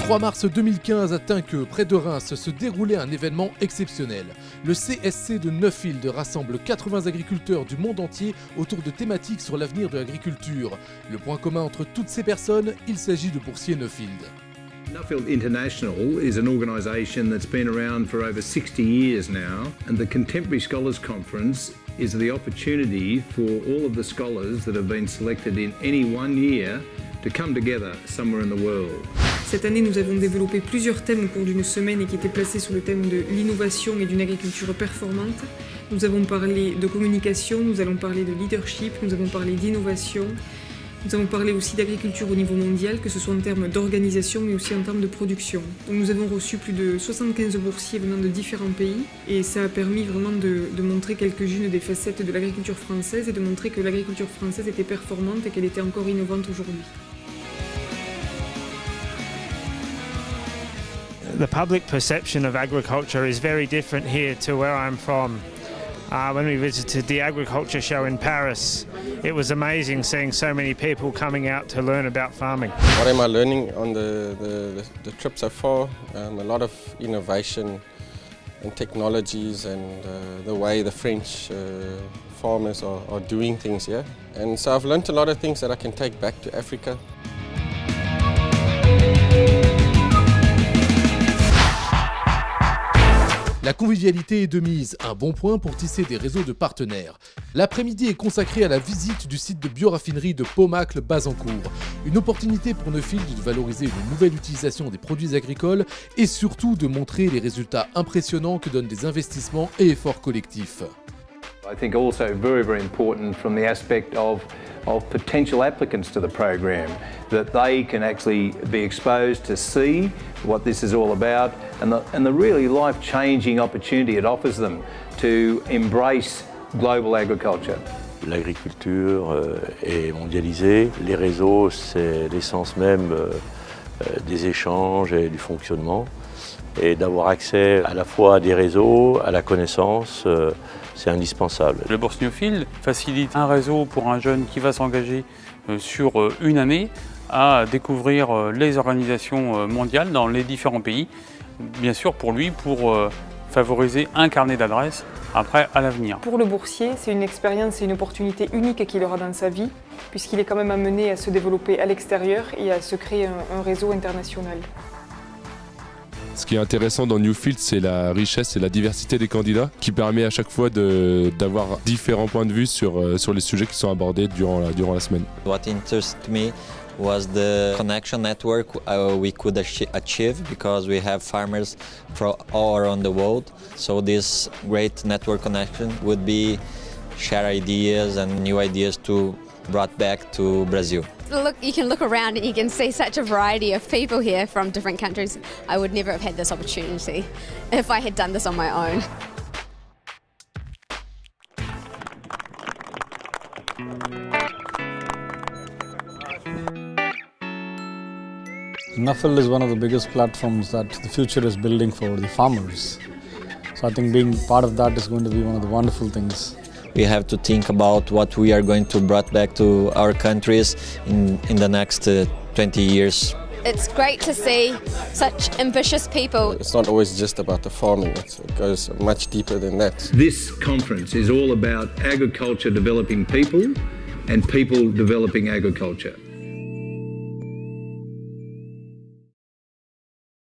3 mars 2015 à Tinqueux, près de Reims, se déroulait un événement exceptionnel. Le CSC de Neuffield rassemble 80 agriculteurs du monde entier autour de thématiques sur l'avenir de l'agriculture. Le point commun entre toutes ces personnes, il s'agit de boursiers Neuffield. Nuffield International is an organisation that's been around for over 60 years now, and the Contemporary Scholars Conference is the opportunity for all of the scholars that have been selected in any one year to come together somewhere in the world. Cette année, nous avons développé plusieurs thèmes au cours d'une semaine et qui étaient placés sur le thème de l'innovation et d'une agriculture performante. Nous avons parlé de communication, nous allons parler de leadership, nous avons parlé d'innovation. Nous avons parlé aussi d'agriculture au niveau mondial, que ce soit en termes d'organisation mais aussi en termes de production. Donc nous avons reçu plus de 75 boursiers venant de différents pays et ça a permis vraiment de montrer quelques-unes des facettes de l'agriculture française et de montrer que l'agriculture française était performante et qu'elle était encore innovante aujourd'hui. The public perception of agriculture is very different here to where I'm from. When we visited the agriculture show in Paris, it was amazing seeing so many people coming out to learn about farming. What am I learning on the trip so far? A lot of innovation and technologies and the way the French farmers are doing things here. And so I've learned a lot of things that I can take back to Africa. La convivialité est de mise, un bon point pour tisser des réseaux de partenaires. L'après-midi est consacré à la visite du site de bioraffinerie de Paumacle-Bazancourt. Une opportunité pour Neuffield de valoriser une nouvelle utilisation des produits agricoles et surtout de montrer les résultats impressionnants que donnent des investissements et efforts collectifs. I think also very, very important from the aspect of potential applicants to the program, that they can actually be exposed to see what this is all about and the really life-changing opportunity it offers them to embrace global agriculture. L'agriculture est mondialisée, les réseaux c'est l'essence même des échanges et du fonctionnement. Et d'avoir accès à la fois à des réseaux, à la connaissance, c'est indispensable. Le Bourse Neuffield facilite un réseau pour un jeune qui va s'engager sur une année à découvrir les organisations mondiales dans les différents pays. Bien sûr pour lui, pour favoriser un carnet d'adresses après à l'avenir. Pour le boursier, c'est une expérience et une opportunité unique qu'il aura dans sa vie, puisqu'il est quand même amené à se développer à l'extérieur et à se créer un réseau international. Ce qui est intéressant dans Neuffield, c'est la richesse et la diversité des candidats qui permet à chaque fois d'avoir différents points de vue sur les sujets qui sont abordés durant la semaine. What interested me was the connection network we could achieve because we have farmers from all around the world. So this great network connection would be share ideas and new ideas to brought back to Brazil. Look, you can look around and you can see such a variety of people here from different countries. I would never have had this opportunity if I had done this on my own. Nuffield is one of the biggest platforms that the future is building for the farmers. So I think being part of that is going to be one of the wonderful things. We have to think about what we are going to bring back to our countries in the next 20 years. It's great to see such ambitious people. It's not always just about the farming, it goes much deeper than that. This conference is all about agriculture developing people and people developing agriculture.